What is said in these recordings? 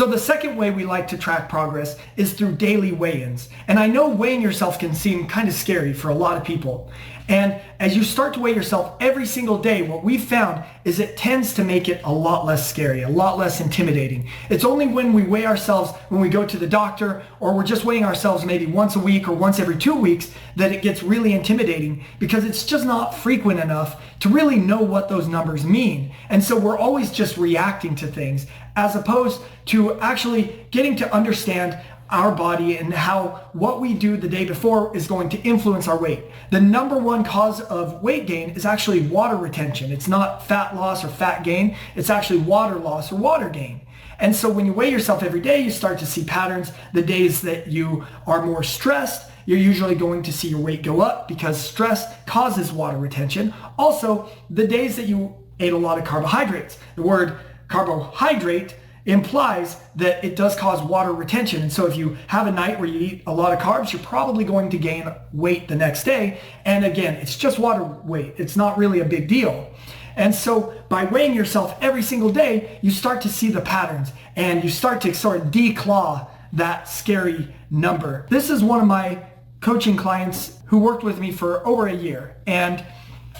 So the second way we like to track progress is through daily weigh-ins. And I know weighing yourself can seem kind of scary for a lot of people. And as you start to weigh yourself every single day, what we've found is it tends to make it a lot less scary, a lot less intimidating. It's only when we weigh ourselves, when we go to the doctor, or we're just weighing ourselves maybe once a week or once every 2 weeks, that it gets really intimidating, because it's just not frequent enough to really know what those numbers mean. And so we're always just reacting to things, as opposed to actually getting to understand our body and how what we do the day before is going to influence our weight. The number one cause of weight gain is actually water retention. It's not fat loss or fat gain. It's actually water loss or water gain. And so when you weigh yourself every day, you start to see patterns. The days that you are more stressed, you're usually going to see your weight go up, because stress causes water retention. Also, the days that you ate a lot of carbohydrates. The word carbohydrate implies that it does cause water retention. And so if you have a night where you eat a lot of carbs, you're probably going to gain weight the next day. And again, it's just water weight. It's not really a big deal. And so by weighing yourself every single day, you start to see the patterns, and you start to sort of declaw that scary number. This is one of my coaching clients who worked with me for over a year. And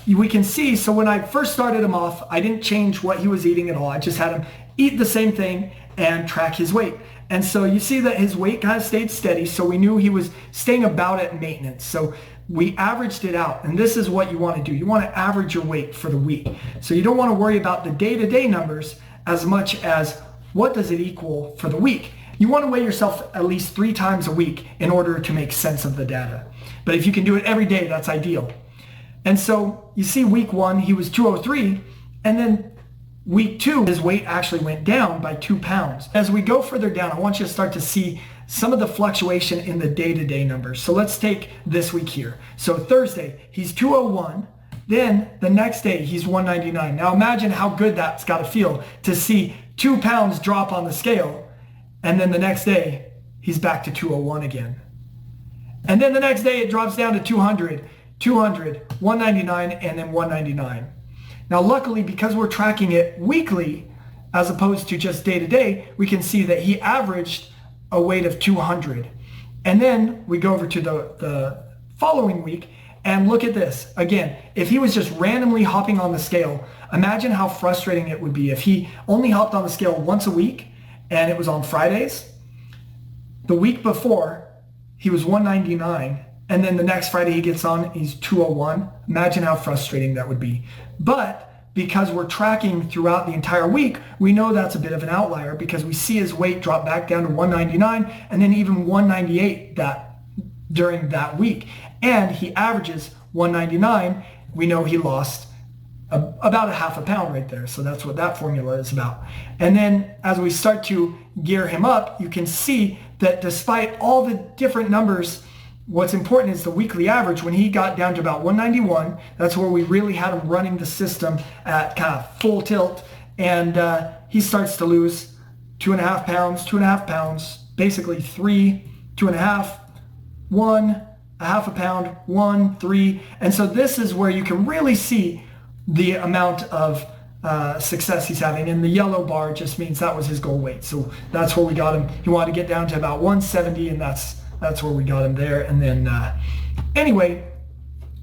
we can see, so when I first started him off, I didn't change what he was eating at all. I just had him eat the same thing and track his weight. And so you see that his weight kind of stayed steady, so we knew he was staying about at maintenance. So we averaged it out, and this is what you want to do. You want to average your weight for the week. So you don't want to worry about the day-to-day numbers as much as what does it equal for the week. You want to weigh yourself at least 3 times a week in order to make sense of the data. But if you can do it every day, that's ideal. And so you see week 1, he was 203, and then week 2, his weight actually went down by 2 pounds. As we go further down, I want you to start to see some of the fluctuation in the day-to-day numbers. So let's take this week here. So Thursday, he's 201. Then the next day, he's 199. Now imagine how good that's got to feel to see 2 pounds drop on the scale. And then the next day, he's back to 201 again. And then the next day, it drops down to 200, 199, and then 199. Now, luckily, because we're tracking it weekly, as opposed to just day to day, we can see that he averaged a weight of 200. And then we go over to the following week and look at this. Again, if he was just randomly hopping on the scale, imagine how frustrating it would be if he only hopped on the scale once a week and it was on Fridays. The week before, he was 199. And then the next Friday he gets on, he's 201. Imagine how frustrating that would be. But because we're tracking throughout the entire week, we know that's a bit of an outlier, because we see his weight drop back down to 199 and then even 198 during that week. And he averages 199. We know he lost about a half a pound right there. So that's what that formula is about. And then as we start to gear him up, you can see that despite all the different numbers, what's important is the weekly average. When he got down to about 191, that's where we really had him running the system at kind of full tilt. And he starts to lose 2.5 pounds, basically 3, 2.5, 1, a half a pound, 1, 3. And so this is where you can really see the amount of success he's having. And the yellow bar just means that was his goal weight. So that's where we got him. He wanted to get down to about 170, and that's where we got him there. And then anyway,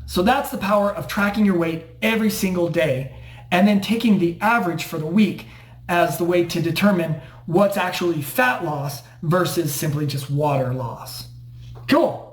so that's the power of tracking your weight every single day and then taking the average for the week as the way to determine what's actually fat loss versus simply just water loss. Cool.